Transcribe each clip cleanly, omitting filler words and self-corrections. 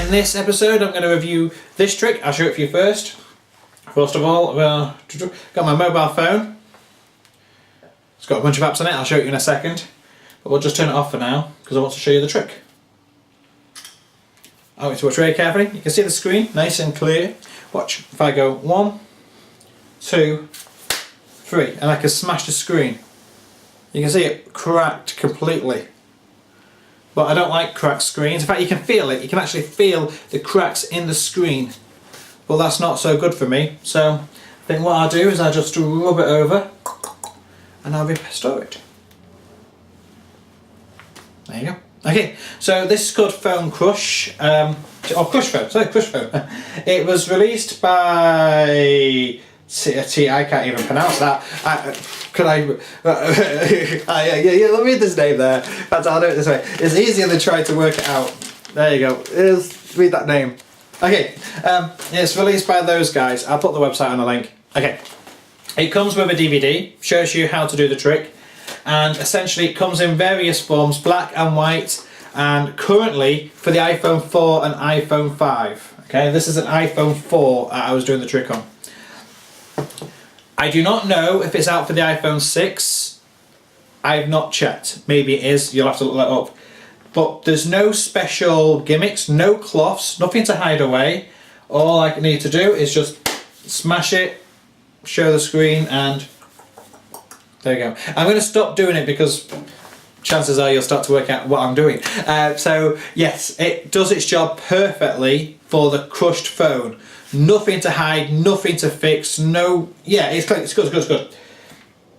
in this episode I'm going to review this trick. I'll show it for you first. First of all, got my mobile phone. It's got a bunch of apps on it, I'll show it you in a second. But we'll just turn it off for now, because I want to show you the trick. I want you to watch very carefully. You can see the screen, nice and clear. Watch, if I go 1, 2, 3, and I can smash the screen. You can see it cracked completely. But I don't like cracked screens. In fact, you can feel it. You can actually feel the cracks in the screen. Well, that's not so good for me. So I think what I'll do is I'll just rub it over and I'll restore it. There you go. Okay, so this is called Phone Crush. Crush Phone. Sorry, Crush Phone. It was released by I can't even pronounce that. Let me read this name there. I'll do it this way. It's easier than trying to work it out. There you go. Read that name. Okay, it's released by those guys. I'll put the website on the link. Okay, it comes with a DVD, shows you how to do the trick, and essentially it comes in various forms, black and white, and currently for the iPhone 4 and iPhone 5. Okay, this is an iPhone 4 I was doing the trick on. I do not know if it's out for the iPhone 6. I've not checked. Maybe it is, you'll have to look that up. But there's no special gimmicks, no cloths, nothing to hide away. All I need to do is just smash it, show the screen, and there you go. I'm going to stop doing it because chances are you'll start to work out what I'm doing. So yes, it does its job perfectly for the crushed phone. Nothing to hide, nothing to fix, no... Yeah, it's good, it's good.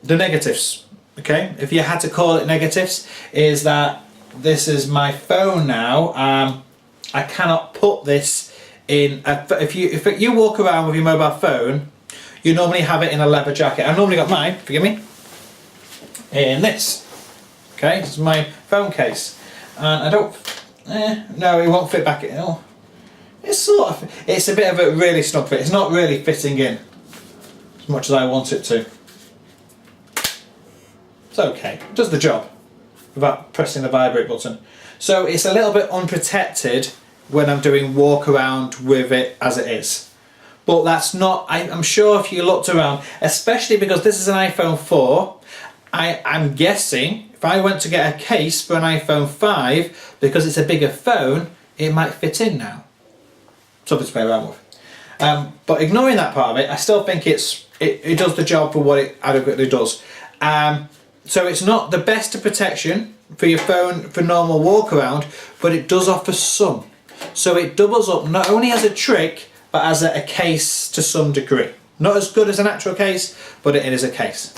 The negatives, okay? If you had to call it negatives, is that this is my phone now. I cannot put this in... If you walk around with your mobile phone, you normally have it in a leather jacket. I've normally got mine, forgive me, in this. Okay, this is my phone case. And I don't... no, it won't fit back in. Oh. It's it's a bit of a really snug fit. It's not really fitting in as much as I want it to. It's okay, it does the job without pressing the vibrate button. So it's a little bit unprotected when I'm doing walk around with it as it is. But that's not, I'm sure if you looked around, especially because this is an iPhone 4, I'm guessing if I went to get a case for an iPhone 5, because it's a bigger phone, it might fit in now. Something to play around with. But ignoring that part of it, I still think it does the job for what it adequately does. So it's not the best of protection for your phone for normal walk around, but it does offer some. So it doubles up not only as a trick, but as a case to some degree. Not as good as an actual case, but it is a case.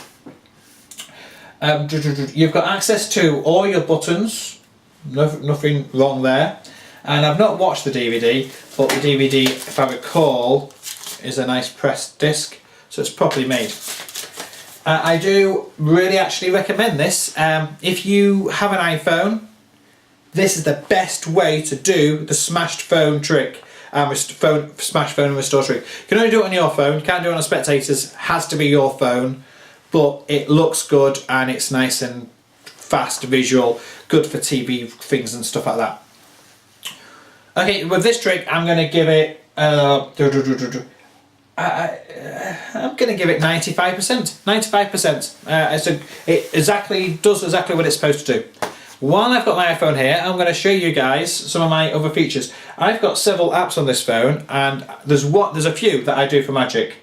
You've got access to all your buttons, nothing wrong there. And I've not watched the DVD, but the DVD, if I recall, is a nice pressed disc, so it's properly made. I do really actually recommend this. If you have an iPhone, this is the best way to do the smashed phone trick, smash phone and restore trick. You can only do it on your phone, you can't do it on a spectator's, has to be your phone, but it looks good and it's nice and fast visual, good for TV things and stuff like that. Okay, with this trick, I'm going to give it. I'm going to give it 95%. 95%. It does exactly what it's supposed to do. While I've got my iPhone here, I'm going to show you guys some of my other features. I've got several apps on this phone, and there's a few that I do for magic.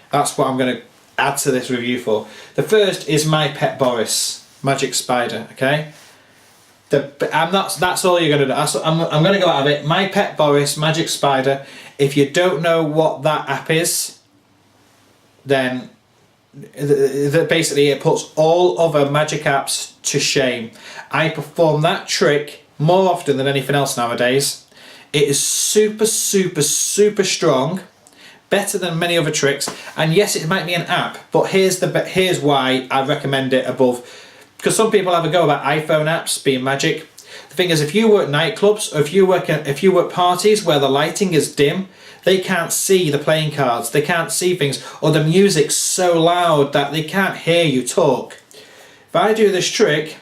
That's what I'm going to add to this review for. The first is My Pet Boris Magic Spider. Okay. That's all you're going to do. I'm going to go out of it. My Pet Boris Magic Spider. If you don't know what that app is, then basically it puts all other magic apps to shame. I perform that trick more often than anything else nowadays. It is super strong, better than many other tricks. And yes, it might be an app, but here's why I recommend it above. Because some people have a go about iPhone apps being magic. The thing is, if you work nightclubs or if you work parties where the lighting is dim, they can't see the playing cards, they can't see things, or the music's so loud that they can't hear you talk. If I do this trick,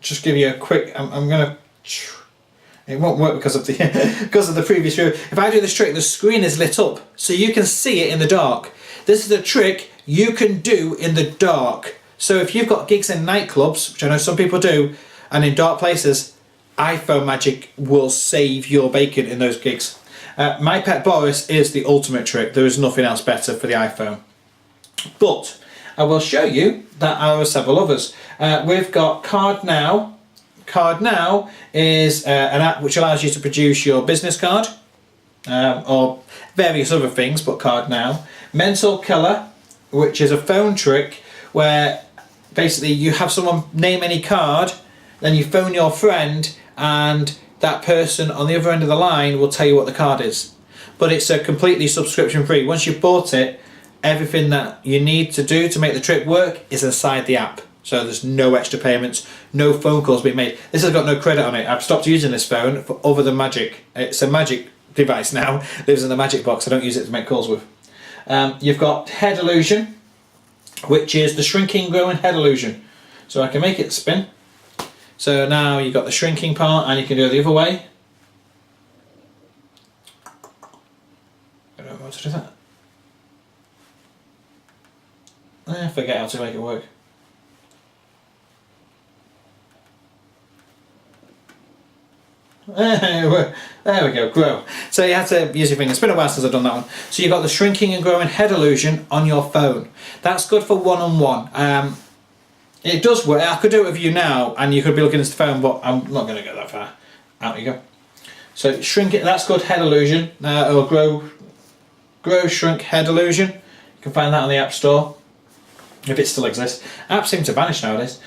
just give you a quick, I'm gonna, It won't work because of the because of the previous review. If I do this trick, the screen is lit up, so you can see it in the dark. This is a trick you can do in the dark. So if you've got gigs in nightclubs, which I know some people do, and in dark places, iPhone magic will save your bacon in those gigs. My Pet Boris is the ultimate trick. There is nothing else better for the iPhone. But I will show you that there are several others. We've got Card Now. Card Now is an app which allows you to produce your business card or various other things, but Card Now. Mental Killer, which is a phone trick where basically you have someone name any card, then you phone your friend and that person on the other end of the line will tell you what the card is. But it's a completely subscription free. Once you've bought it, everything that you need to do to make the trick work is inside the app. So there's no extra payments, no phone calls being made. This has got no credit on it. I've stopped using this phone for other than Magic. It's a Magic device now. It lives in the Magic box. I don't use it to make calls with. You've got Head Illusion, which is the shrinking growing head illusion. So I can make it spin. So now you've got the shrinking part and you can do it the other way. I don't know how to do that. I forget how to make it work. There we go, grow. So you have to use your finger. It's been a while since I've done that one. So you've got the shrinking and growing head illusion on your phone. That's good for one-on-one. It does work. I could do it with you now and you could be looking at the phone, but I'm not going to go that far. Out you go. So shrink it, that's called head illusion, or grow, shrink, head illusion. You can find that on the App Store, if it still exists. Apps seem to vanish nowadays.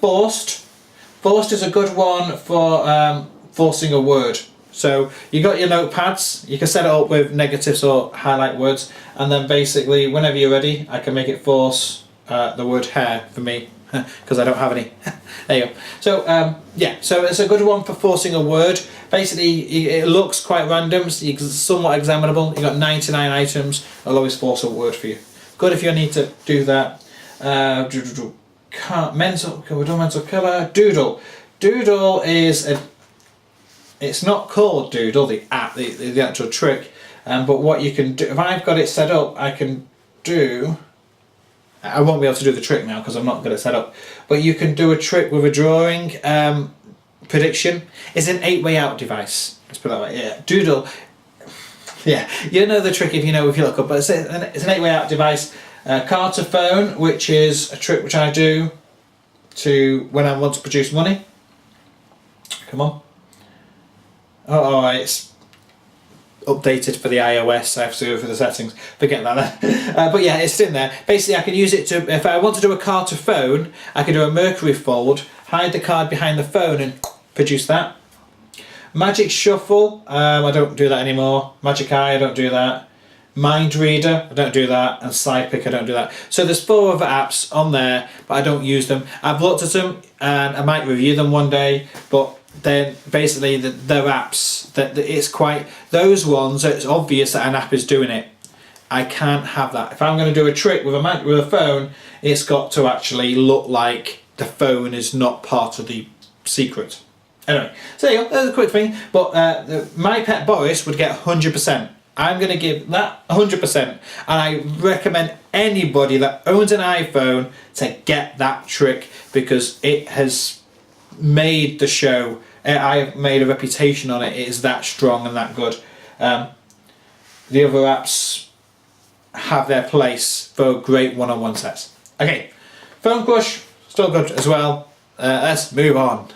Forced. Forced is a good one for forcing a word. So you got your notepads, you can set it up with negatives or highlight words, and then basically whenever you're ready I can make it force the word hair for me because I don't have any. There you go. So yeah, so it's a good one for forcing a word. Basically it looks quite random, so it's somewhat examinable. You've got 99 items, it'll always force a word for you. Good if you need to do that. Mental Killer. Doodle. Doodle is a... It's not called Doodle, the app, the actual trick, but what you can do, if I've got it set up, I can do... I won't be able to do the trick now because I've not got it set up, but you can do a trick with a drawing prediction. It's an 8-way out device. Let's put it that way. Yeah, Doodle. Yeah, you know the trick if you know if you look up, but it's an 8-way out device. Card to phone, which is a trick which I do to when I want to produce money. Come on. Oh, it's updated for the iOS. I have to go for the settings. Forget that then. But yeah, it's in there. Basically, I can use it to, if I want to do a card to phone, I can do a Mercury fold, hide the card behind the phone and produce that. Magic Shuffle, I don't do that anymore. Magic Eye, I don't do that. Mind Reader, I don't do that. And Sidepick, I don't do that. So there's 4 other apps on there, but I don't use them. I've looked at them and I might review them one day, but then basically they're apps that it's quite, those ones it's obvious that an app is doing it. I can't have that. If I'm going to do a trick with a phone, it's got to actually look like the phone is not part of the secret. Anyway, so there you go, that's a quick thing. But My Pet Boris would get 100%. I'm going to give that 100%, and I recommend anybody that owns an iPhone to get that trick because it has made the show. I have made a reputation on it. It is that strong and that good. The other apps have their place for great one-on-one sets. Okay, Phone Crush, still good as well. Let's move on.